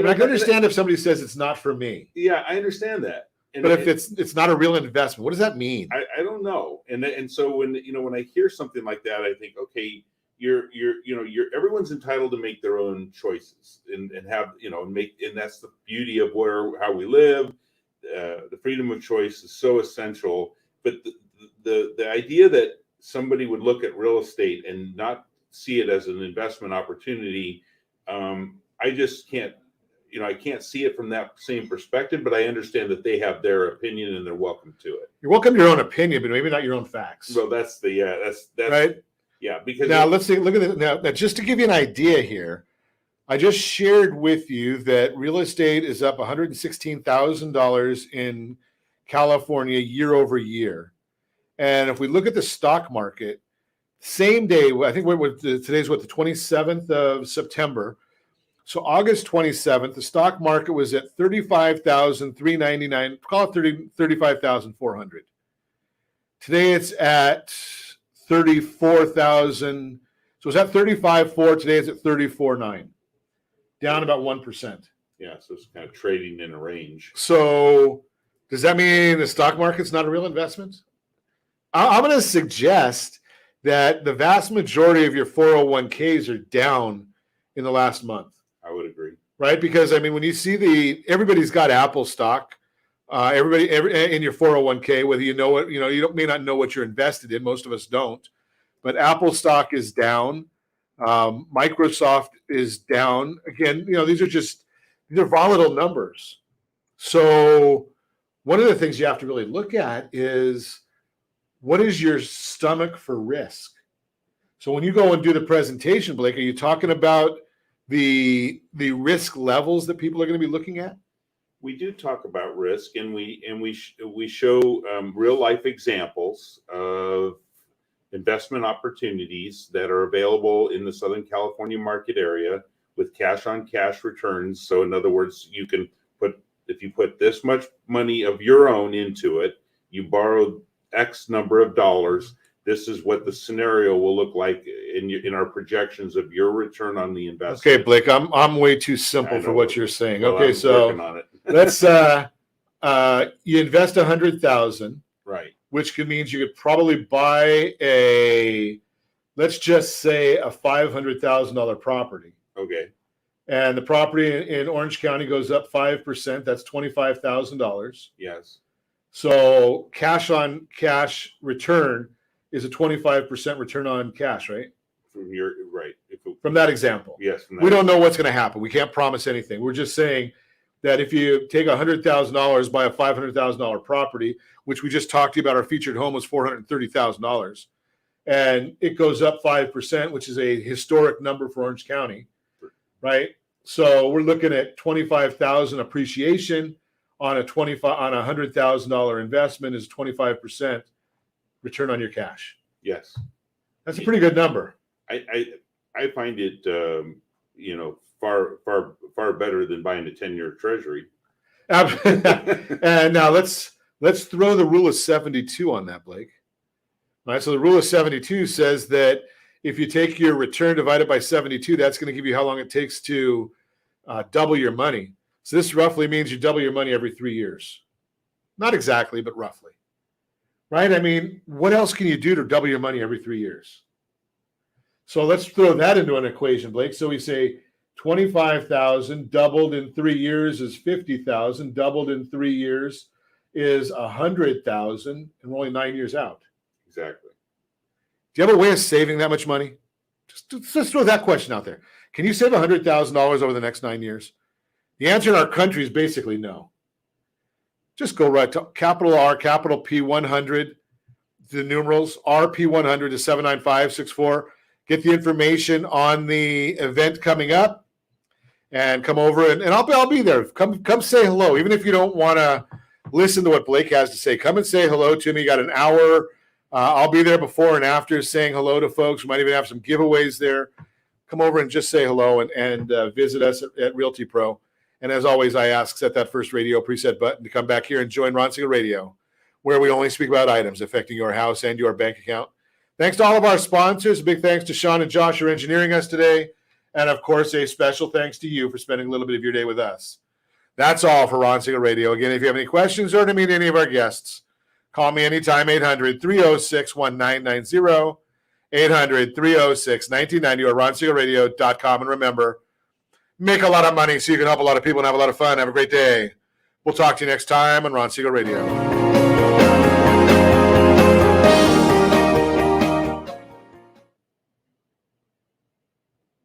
I can understand if somebody says it's not for me. Yeah, I understand that. But if it's not a real investment, what does that mean? I don't know. And so when I hear something like that, I think, okay, you're everyone's entitled to make their own choices and have, and that's the beauty of how we live. The freedom of choice is so essential. But the idea that somebody would look at real estate and not see it as an investment opportunity, I just can't. I can't see it from that same perspective, but I understand that they have their opinion and they're welcome to it. You're welcome to your own opinion, but maybe not your own facts. Well, that's right. Yeah, because now let's see. Look at it now. Just to give you an idea here, I just shared with you that real estate is up $116,000 in California year over year, and if we look at the stock market, same day, I think today's the 27th of September. So August 27th, the stock market was at 35,399. Call it 35,400. Today it's at 34,000. So it's at 35.4. Today it's at 34.9, down about 1%. Yeah, so it's kind of trading in a range. So does that mean the stock market's not a real investment? I'm going to suggest that the vast majority of your 401ks are down in the last month. I would agree. Right? Because when you see everybody's got Apple stock, everybody in your 401k, whether you know it, you may not know what you're invested in. Most of us don't, but Apple stock is down. Microsoft is down. Again, these are volatile numbers. So one of the things you have to really look at is, what is your stomach for risk? So when you go and do the presentation, Blake, are you talking about the risk levels that people are going to be looking at? We do talk about risk, and we show real life examples of investment opportunities that are available in the Southern California market area with cash on cash returns. So in other words, if you put this much money of your own into it, you borrow X number of dollars, this is what the scenario will look like in our projections of your return on the investment. Okay, Blake, I'm way too simple for what you're saying. Well, okay, I'm so working on it. let's you invest $100,000, right? Which means you could probably buy let's just say a $500,000 property. Okay. And the property in Orange County goes up 5%. That's $25,000. Yes. So cash on cash return is a 25% return on cash, right? From that example. Yes. We don't know what's going to happen. We can't promise anything. We're just saying that if you take $100,000, buy a $500,000 property, which we just talked to you about, our featured home was $430,000, and it goes up 5%, which is a historic number for Orange County, right? So we're looking at $25,000 appreciation on a $100,000 investment is 25% return on your cash. Yes, that's a pretty good number. I find it far better than buying a 10-year treasury. And now let's throw the rule of 72 on that, Blake. All right, so the rule of 72 says that if you take your return divided by 72, that's going to give you how long it takes to double your money. So this roughly means you double your money every 3 years. Not exactly, but roughly. Right? What else can you do to double your money every 3 years? So let's throw that into an equation, Blake. So we say 25,000 doubled in 3 years is 50,000. Doubled in 3 years is 100,000, and we're only 9 years out. Exactly. Do you have a way of saving that much money? Just throw that question out there. Can you save $100,000 over the next 9 years? The answer in our country is basically no. Just go right to capital R, capital P 100, the numerals RP100 to 79564. Get the information on the event coming up, and come over and I'll be there. Come say hello, even if you don't want to listen to what Blake has to say. Come and say hello to me. You got an hour. I'll be there before and after saying hello to folks. We might even have some giveaways there. Come over and just say hello and visit us at Realty Pro. And as always, I ask, set that first radio preset button to come back here and join Ron Siegel Radio, where we only speak about items affecting your house and your bank account. Thanks to all of our sponsors. A big thanks to Sean and Josh for engineering us today. And, of course, a special thanks to you for spending a little bit of your day with us. That's all for Ron Siegel Radio. Again, if you have any questions or to meet any of our guests, call me anytime, 800-306-1990, 800-306-1990, or ronsiegelradio.com. And remember, make a lot of money so you can help a lot of people and have a lot of fun. Have a great day. We'll talk to you next time on Ron Siegel Radio.